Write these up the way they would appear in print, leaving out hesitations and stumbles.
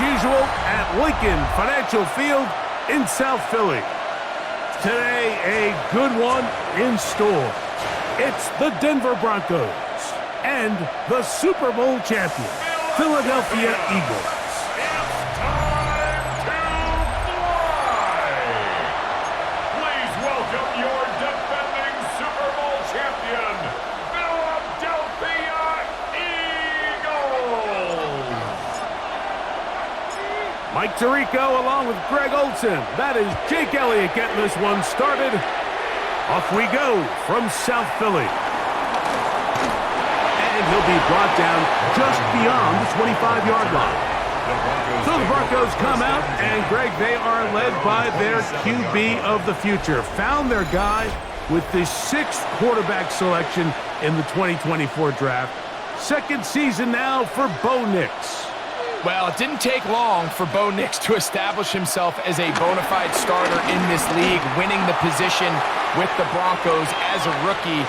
usual at Lincoln Financial Field in South Philly. Today, a good one in store. It's the Denver Broncos and the Super Bowl champion, Philadelphia Eagles. It's time to fly! Please welcome your defending Super Bowl champion, Philadelphia Eagles! Mike Tirico along with Greg Olson. That is Jake Elliott getting this one started. Off we go from South Philly. And he'll be brought down just beyond the 25-yard line. So the Broncos come out, and Greg, they are led by their QB of the future. Found their guy with the 6th quarterback selection in the 2024 draft. Second season now for Bo Nix. Well, it didn't take long for Bo Nix to establish himself as a bona fide starter in this league, winning the position with the Broncos as a rookie.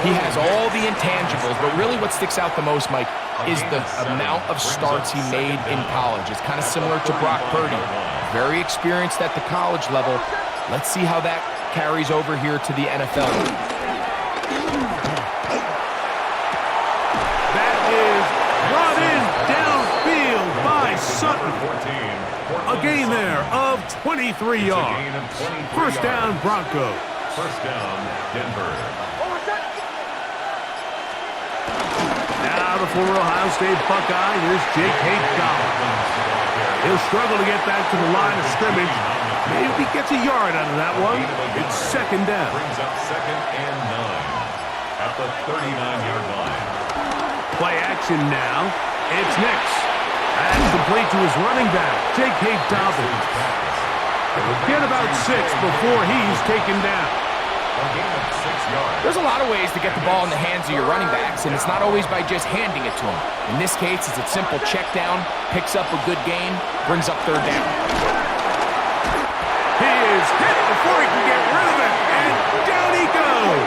He has all the intangibles, but really what sticks out the most, Mike, is the amount of starts he made in college. It's kind of similar to Brock Purdy. Very experienced at the college level. Let's see how that carries over here to the NFL. That is brought in downfield by Sutton. A gain there of 23 yards. First down, Broncos. First down, Denver. Now the former Ohio State Buckeye, here's J.K. Dobbins. He'll struggle to get back to the line of scrimmage. Maybe he gets a yard out of that one. It's second down. Brings up 2nd and 9 at the 39-yard line. Play action now. It's Nix. And complete to his running back, J.K. Dobbins. He'll get about 6 before he's taken down. There's a lot of ways to get the ball in the hands of your running backs, and it's not always by just handing it to them. In this case, it's a simple check down, picks up a good gain, brings up 3rd down. He is hit before he can get rid of it, and down he goes.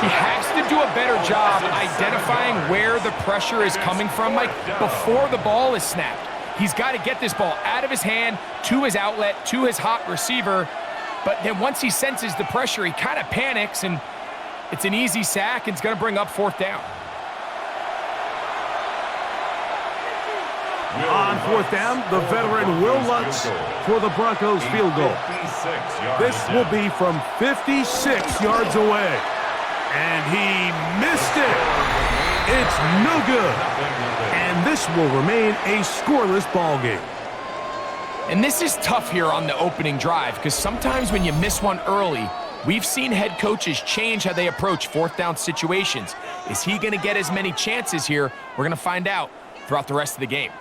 He has to do a better job identifying where the pressure is coming from, Mike, before the ball is snapped. He's got to get this ball out of his hand, to his outlet, to his hot receiver. But then once he senses the pressure, he kind of panics, and it's an easy sack, and it's going to bring up 4th down. On 4th down, the veteran Will Lutz for the Broncos field goal. This will be from 56 yards away. And he missed it. It's no good. And this will remain a scoreless ball game. And this is tough here on the opening drive, because sometimes when you miss one early, we've seen head coaches change how they approach 4th down situations. Is he going to get as many chances here? We're going to find out throughout the rest of the game.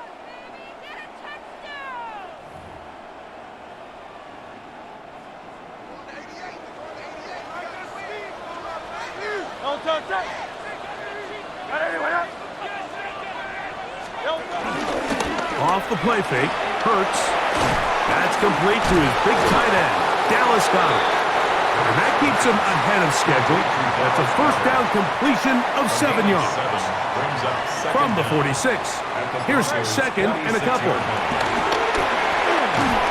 Off the play fake, Hurts. That's complete to his big tight end, Dallas got it. And that keeps him ahead of schedule. That's a first down completion of 7 yards. From the 46. Here's 2nd and a couple.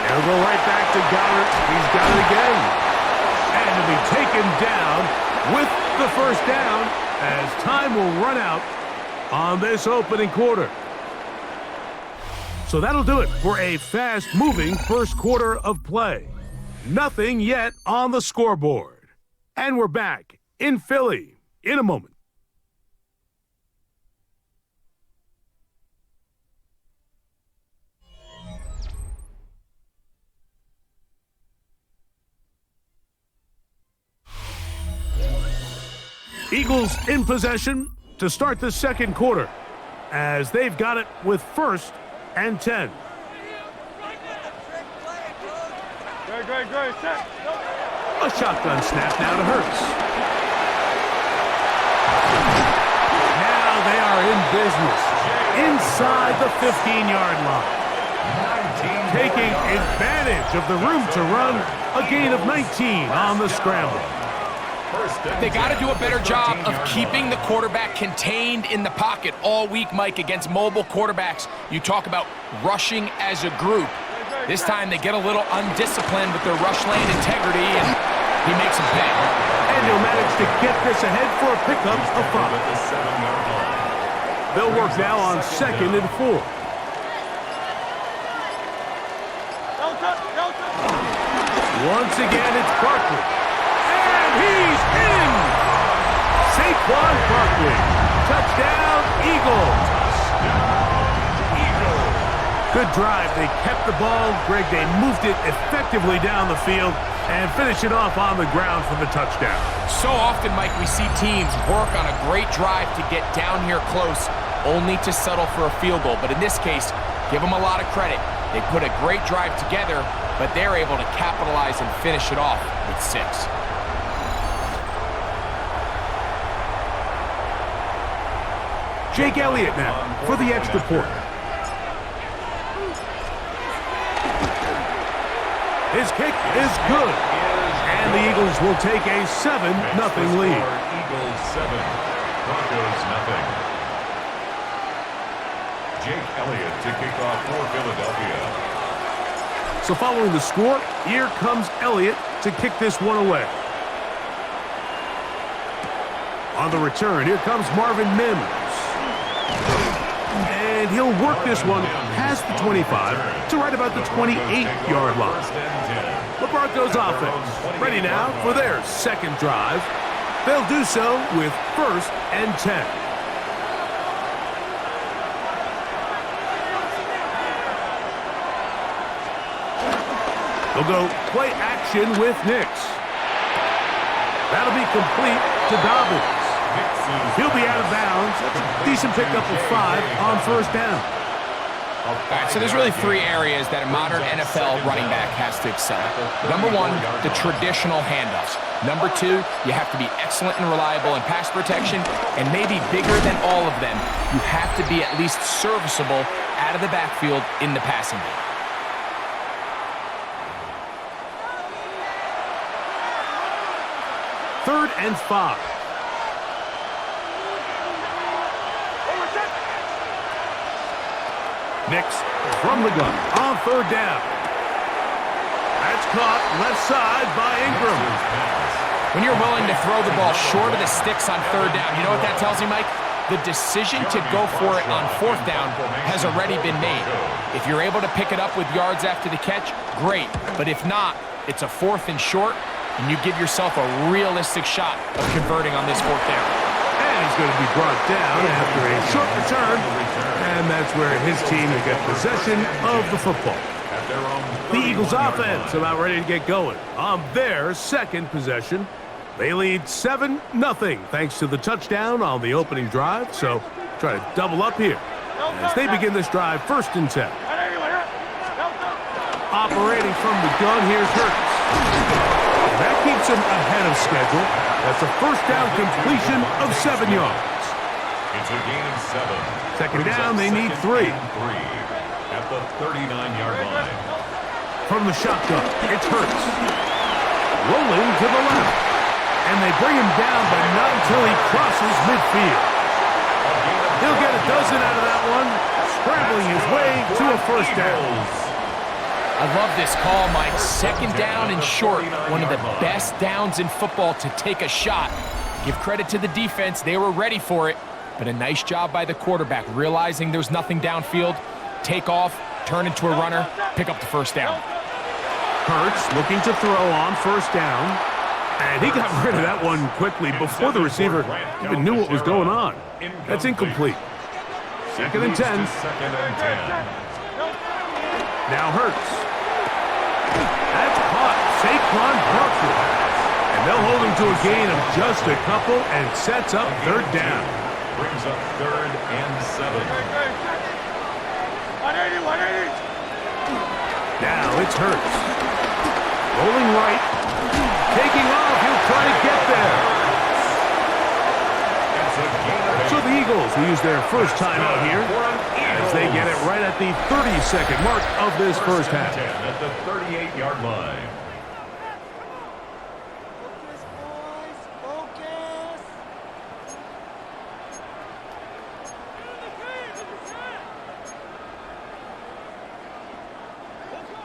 They'll go right back to Goddard. He's got it again. And he'll be taken down with the first down as time will run out on this opening quarter. So that'll do it for a fast-moving first quarter of play. Nothing yet on the scoreboard. And we're back in Philly in a moment. Eagles in possession to start the second quarter as they've got it with 1st and 10. A shotgun snap now to Hurts. Now they are in business inside the 15-yard line. Taking advantage of the room to run, a gain of 19 on the scramble. They got to do a better job of keeping the quarterback contained in the pocket all week, Mike, against mobile quarterbacks. You talk about rushing as a group. This time they get a little undisciplined with their rush lane integrity, and he makes them pay. And he'll manage to get this ahead for a pickup of 5. They'll work now on 2nd and 4. Once again, it's Barkley. And he's in! Saquon Barkley. Touchdown, Eagles. Good drive. They kept the ball. Greg, they moved it effectively down the field and finish it off on the ground for the touchdown. So often, Mike, we see teams work on a great drive to get down here close, only to settle for a field goal. But in this case, give them a lot of credit. They put a great drive together, but they're able to capitalize and finish it off with 6. Jake Elliott now for the extra point. His kick is good. And the Eagles will take a 7-0 lead. Eagles 7, Broncos 0. Jake Elliott to kick off for Philadelphia. So following the score, here comes Elliott to kick this one away. On the return, here comes Marvin Mims. And he'll work this one past the 25 to right about the 28-yard line. The Broncos offense ready now for their 2nd drive. They'll do so with 1st and 10. They'll go play action with Nix. That'll be complete to Dobbins. He'll be out of bounds. Decent pickup of 5 on 1st down. All right, so there's really 3 areas that a modern NFL running back has to excel. Number 1, the traditional handoffs. Number 2, you have to be excellent and reliable in pass protection, and maybe bigger than all of them, you have to be at least serviceable out of the backfield in the passing game. Third and 5. Nix from the gun on 3rd down. That's caught left side by Ingram. When you're willing to throw the ball short of the sticks on 3rd down, you know what that tells you, Mike? The decision to go for it on 4th down has already been made. If you're able to pick it up with yards after the catch, great. But if not, it's a 4th and short, and you give yourself a realistic shot of converting on this 4th down. And he's going to be brought down after a short return. And that's where his team will get possession of the football. The Eagles offense about ready to get going on their 2nd possession. They lead 7-0 thanks to the touchdown on the opening drive. So try to double up here as they begin this drive 1st and 10. Operating from the gun, here's Hurts. That keeps him ahead of schedule. That's a 1st down completion of 7 yards. It's a gain of 7. 2nd down, they need 3. At the 39-yard line. From the shotgun, it's Hurts. Rolling to the left. And they bring him down, but not until he crosses midfield. He'll get a dozen out of that one, scrambling his way to a 1st down. I love this call, Mike. 2nd down and short. One of the best downs in football to take a shot. Give credit to the defense. They were ready for it. But a nice job by the quarterback, realizing there's nothing downfield. Take off, turn into a runner, pick up the 1st down. Hurts looking to throw on 1st down. And he got rid of that one quickly before the receiver even knew what was going on. That's incomplete. 2nd and 10. Now Hurts. That's caught. Saquon Barkley. And they'll hold him to a gain of just a couple and sets up 3rd down. Brings up 3rd and 7. Now it's Hurts. Rolling right. Taking off. He'll try to get there. So the Eagles will use their 1st time out here as they get it right at the 30-second mark of this 1st half. At the 38-yard line.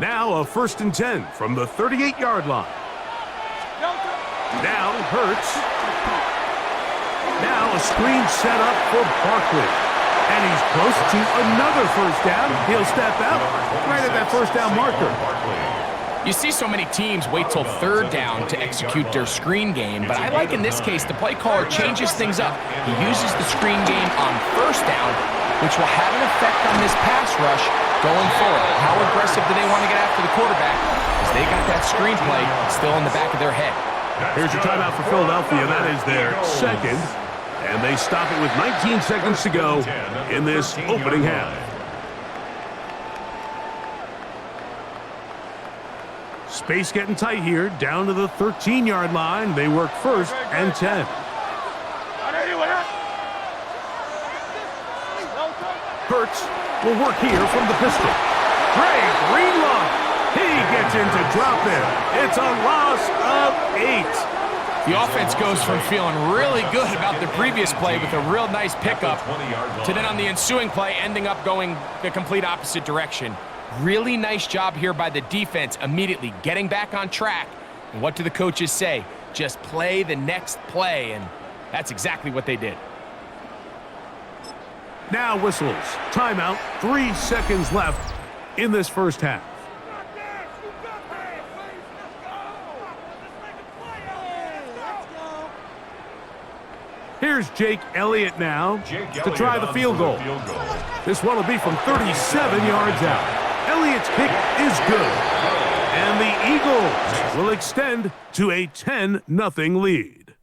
Now a 1st and 10 from the 38-yard line. Now Hurts. Now a screen set up for Barkley. And he's close to another 1st down. He'll step out right at that 1st down marker. You see so many teams wait till 3rd down to execute their screen game, but I like in this case the play caller changes things up. He uses the screen game on 1st down, which will have an effect on this pass rush going forward. How aggressive do they want to get after the quarterback? Because they got that screen play still in the back of their head. Here's your timeout for Philadelphia. That is their 2nd. And they stop it with 19 seconds to go in this opening half. Space getting tight here, down to the 13-yard line. They work 1st and 10. Hurts will work here from the pistol. Greg Greenlaw. He gets into drop in. It's a loss of 8. The offense goes from feeling really good about the previous play with a real nice pickup to then on the ensuing play ending up going the complete opposite direction. Really nice job here by the defense immediately getting back on track. And what do the coaches say? Just play the next play, and that's exactly what they did. Now whistles. Timeout. 3 seconds left in this 1st half. Here's Jake Elliott now to try the field goal. This one will be from 37 yards out. Elliott's kick is good. And the Eagles will extend to a 10-0 lead.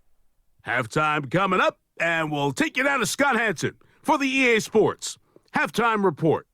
Halftime coming up, and we'll take you down to Scott Hanson for the EA Sports Halftime Report.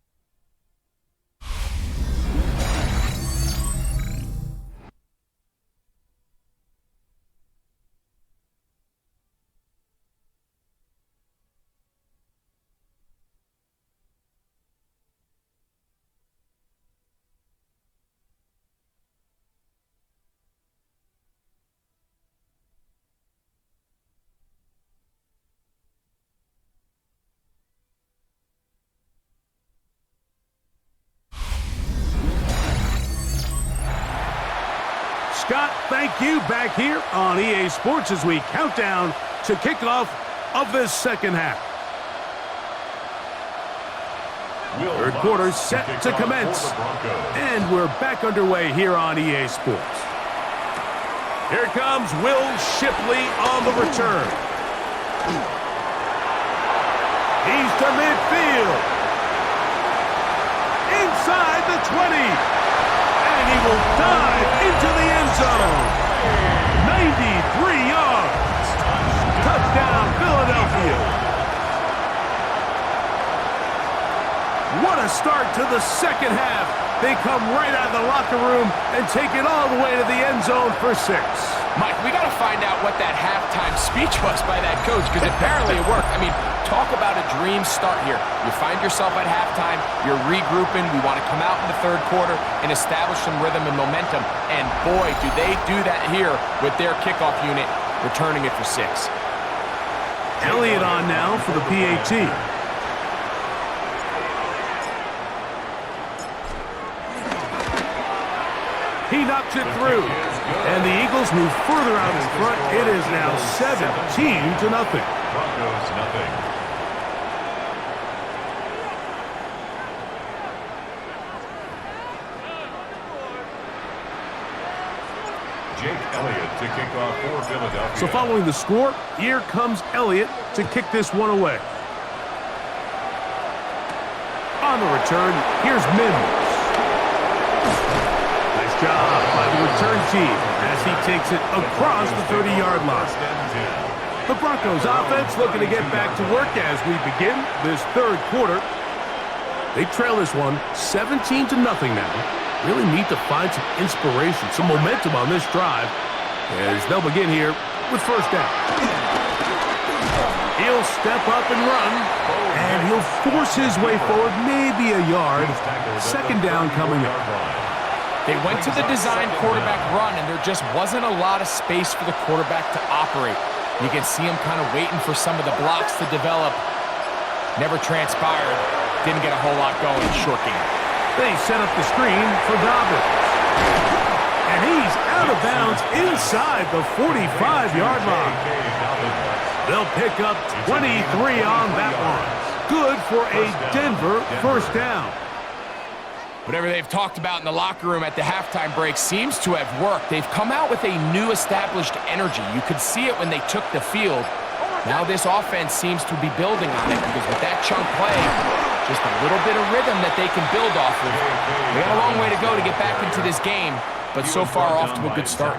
Scott, thank you. Back here on EA Sports as we count down to kickoff of this 2nd half. 3rd quarter set to commence. And we're back underway here on EA Sports. Here comes Will Shipley on the return. He's to midfield. Inside the 20. And he will dive into the end zone. 93 yards. Touchdown, Philadelphia. What a start to the 2nd half. They come right out of the locker room and take it all the way to the end zone for 6. Mike, we got to find out what that halftime speech was by that coach, because apparently it worked. I mean, talk about a dream start here. You find yourself at halftime, you're regrouping, we want to come out in the 3rd quarter and establish some rhythm and momentum, and boy, do they do that here with their kickoff unit, returning it for 6. Elliott on now for the PAT. He knocks it through. And the Eagles move further out in front. It is now 17-0. Broncos nothing. Jake Elliott to kick off for Philadelphia. So following the score, here comes Elliott to kick this one away. On the return, here's Mims. Nice job by the return team as he takes it across the 30-yard line. The Broncos offense looking to get back to work as we begin this 3rd quarter. They trail this one 17-0 now. Really need to find some inspiration, some momentum on this drive as they'll begin here with 1st down. He'll step up and run, and he'll force his way forward, maybe a yard. 2nd down coming up. They went to the design quarterback run, and there just wasn't a lot of space for the quarterback to operate. You can see him kind of waiting for some of the blocks to develop. Never transpired. Didn't get a whole lot going. Short game. They set up the screen for Dobbins. And he's out of bounds inside the 45-yard line. They'll pick up 23 on that one. Good for a Denver first down. Whatever they've talked about in the locker room at the halftime break seems to have worked. They've come out with a new established energy. You could see it when they took the field. Now this offense seems to be building on it because with that chunk play, just a little bit of rhythm that they can build off of. They got a long way to go to get back into this game, but so far off to a good start.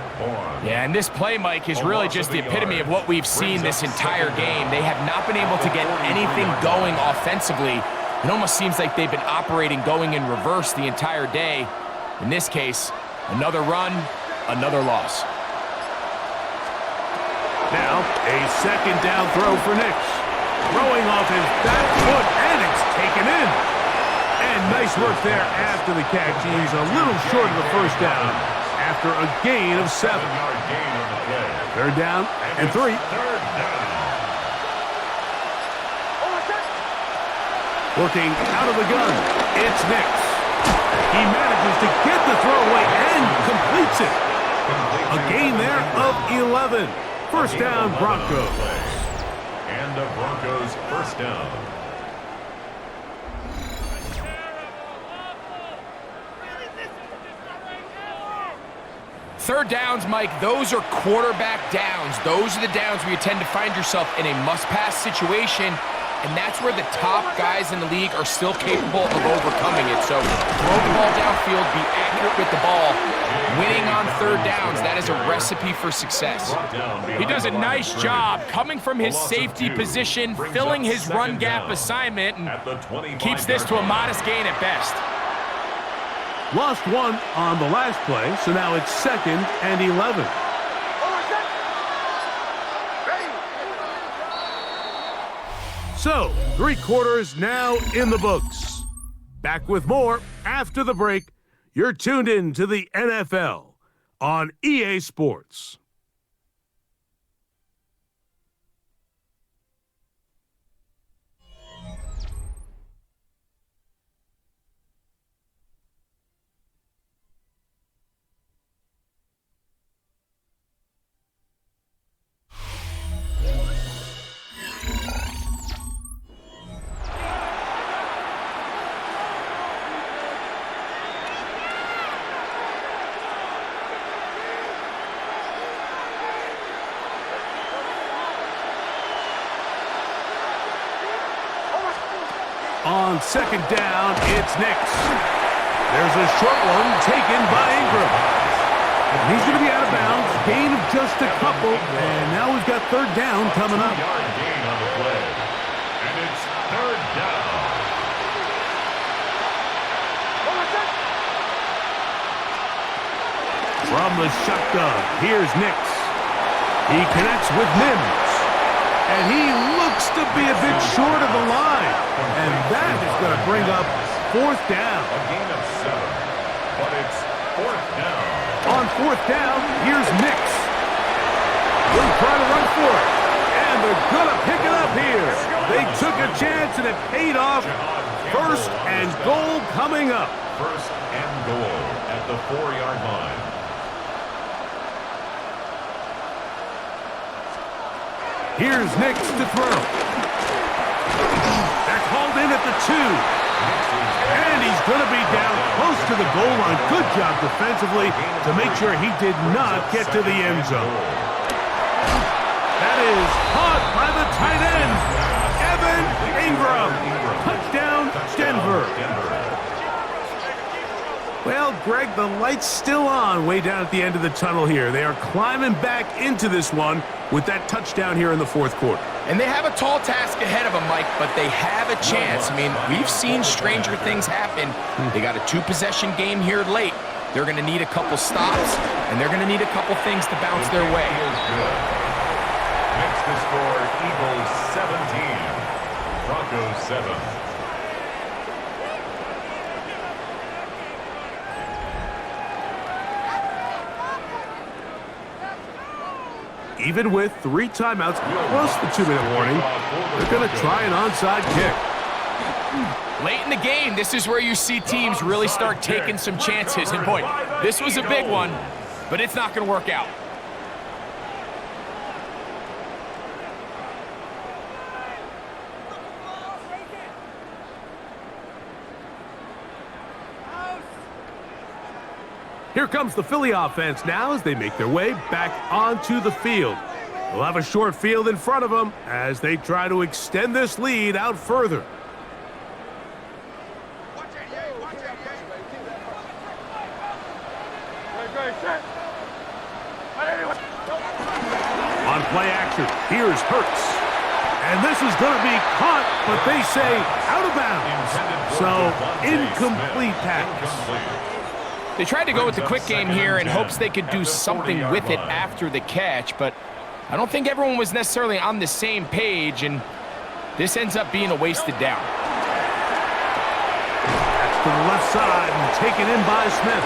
Yeah, and this play, Mike, is really just the epitome of what we've seen this entire game. They have not been able to get anything going offensively. It almost seems like they've been operating going in reverse the entire day. In this case, another run, another loss. Now, a second down throw for Nix. Throwing off his back foot, and it's taken in. And nice work there after the catch. He's a little short of the first down after a gain of 7. Third down and 3. Working out of the gun, it's Nix. He manages to get the throw away and completes it. A gain there of 11. First down, Broncos. And the Broncos first down. Third downs, Mike, those are quarterback downs. Those are the downs where you tend to find yourself in a must-pass situation, and that's where the top guys in the league are still capable of overcoming it. So throw the ball downfield, be accurate with the ball. Winning on third downs, that is a recipe for success. He does a nice job coming from his safety position, filling his run gap assignment, and keeps this to a modest gain at best. Lost one on the last play, so now it's 2nd and 11. So, 3 quarters now in the books. Back with more after the break. You're tuned in to the NFL on EA Sports. On second down, it's Nix. There's a short one taken by Ingram. And he's going to be out of bounds. Gain of just a couple. And now we've got third down coming up. Gain on the play. And it's third down. From the shotgun, here's Nix. He connects with Mims. And he looks to be a bit short of the line. And that is going to bring up fourth down. A gain of 7. But it's fourth down. On fourth down, here's Nix. They'll try to run for it. And they're going to pick it up here. They took a chance and it paid off. First and goal coming up. First and goal at the 4-yard line. Here's Nix to throw. That's hauled in at the 2. And he's going to be down close to the goal line. Good job defensively to make sure he did not get to the end zone. That is caught by the tight end, Evan Ingram. Touchdown, Denver. Well, Greg, the light's still on way down at the end of the tunnel here. They are climbing back into this one with that touchdown here in the fourth quarter. And they have a tall task ahead of them, Mike, but they have a chance. I mean, we've seen stranger things happen. They got a 2-possession game here late. They're going to need a couple stops, and they're going to need a couple things to bounce their way. Next to score, Eagles 17, Broncos 7. Even with 3 timeouts plus the 2-minute warning, they're going to try an onside kick. Late in the game, this is where you see teams really start taking some chances. And boy, this was a big one, but it's not going to work out. Here comes the Philly offense now as they make their way back onto the field. They'll have a short field in front of them as they try to extend this lead out further. On play action, here's Hurts. And this is going to be caught, but they say out of bounds. So, incomplete pass. They tried to go with the quick game here in hopes they could do something with it after the catch, but I don't think everyone was necessarily on the same page, and this ends up being a wasted down. That's to the left side and taken in by Smith.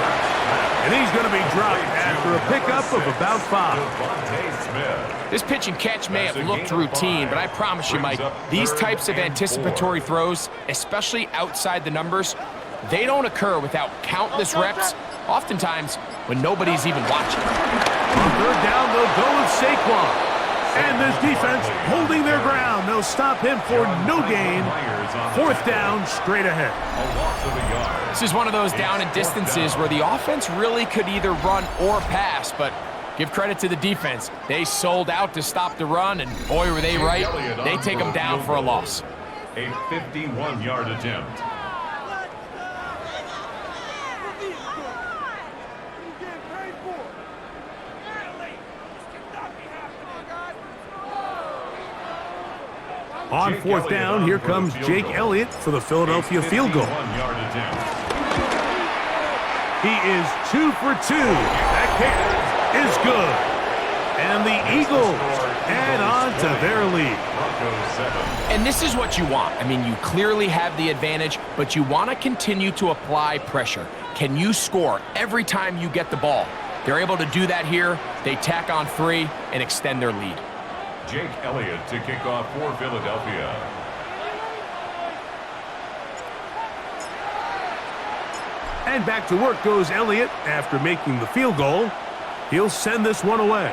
And he's going to be dropped after a pickup of about 5. This pitch and catch may have looked routine, but I promise you, Mike, these types of anticipatory throws, especially outside the numbers, they don't occur without countless reps, oftentimes when nobody's even watching. On third down, they'll go with Saquon. And this defense holding their ground. They'll stop him for no gain. Fourth down, straight ahead. This is one of those down and distances where the offense really could either run or pass, but give credit to the defense. They sold out to stop the run, and boy, were they right. They take them down for a loss. A 51-yard attempt. On fourth down, here comes Jake Elliott for the Philadelphia field goal. He is 2 for 2. That kick is good. And the Eagles add on to their lead. And this is what you want. I mean, you clearly have the advantage, but you want to continue to apply pressure. Can you score every time you get the ball? They're able to do that here. They tack on 3 and extend their lead. Jake Elliott to kick off for Philadelphia. And back to work goes Elliott after making the field goal. He'll send this one away.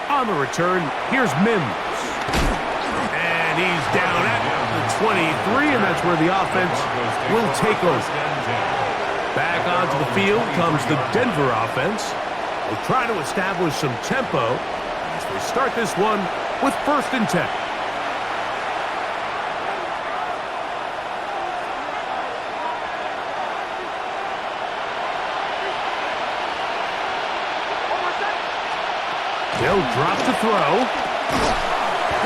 On the return, here's Mims. And he's down at the 23, and that's where the offense will take over. Back onto the field comes the Denver offense. They'll try to establish some tempo. We start this one with 1st and 10. They'll drop to throw.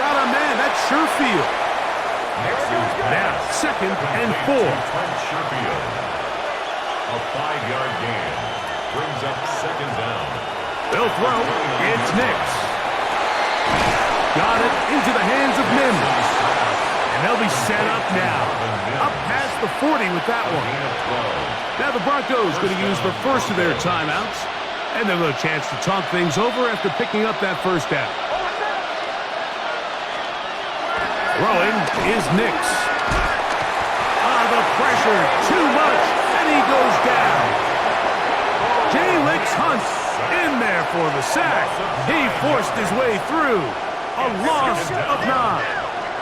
Got a man, that's Sherfield. Now 2nd and 4. A 5-yard gain brings up 2nd down. They'll throw. It's Nix. Got it into the hands of Mims. And they'll be set up now. Up past the 40 with that one. Now the Broncos going to use the first of their timeouts. And they'll have a chance to talk things over after picking up that first down. Throwing is Nix. The pressure, too much, and he goes down. J-Lix Hunt in there for the sack. He forced his way through. A loss of 9.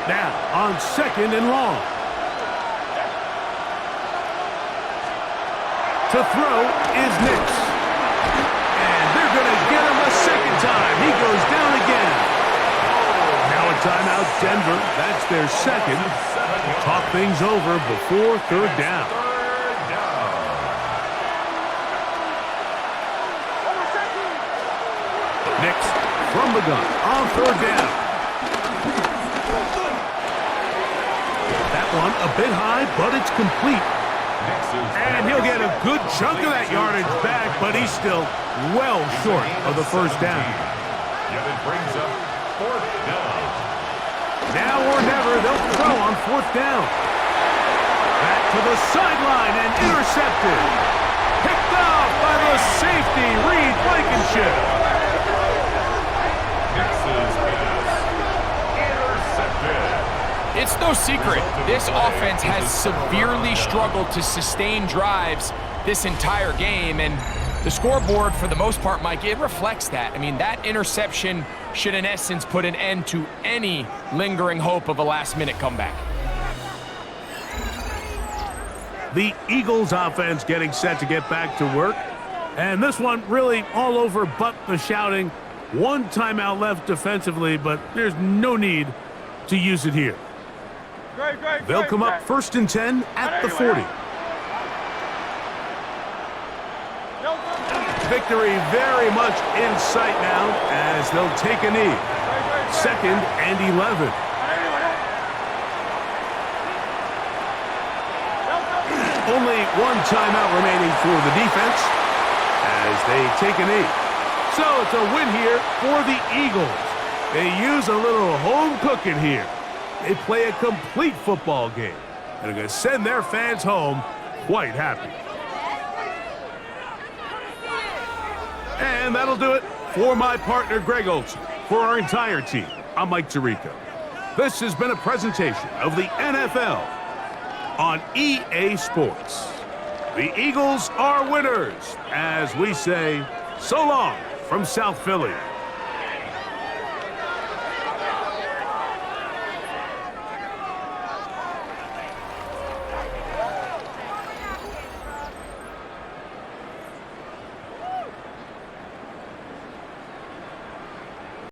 Now on 2nd and long. To throw is Nix. And they're going to get him a 2nd time. He goes down again. Now a timeout, Denver. That's their 2nd. Talk things over before 3rd down. Nix from the gun on 3rd down. That one a bit high, but it's complete. And he'll get a good chunk of that yardage back, but he's still well short of the 1st down. Yet it brings up 4th down. Now or never, they'll throw on 4th down. Back to the sideline and intercepted. Picked off by the safety, Reed Blankenship. It's no secret. This offense has severely struggled to sustain drives this entire game, and the scoreboard, for the most part, Mike, it reflects that. I mean, that interception should, in essence, put an end to any lingering hope of a last-minute comeback. The Eagles offense getting set to get back to work. And this one really all over but the shouting. One timeout left defensively, but there's no need to use it here. They'll come up 1st and 10 at the 40. Victory very much in sight now as they'll take a knee. 2nd and 11. Only one timeout remaining for the defense as they take a knee. So it's a win here for the Eagles. They use a little home cooking here. They play a complete football game and are going to send their fans home quite happy. And that'll do it for my partner, Greg Olson. For our entire team, I'm Mike Tirico. This has been a presentation of the NFL on EA Sports. The Eagles are winners, as we say, so long from South Philly.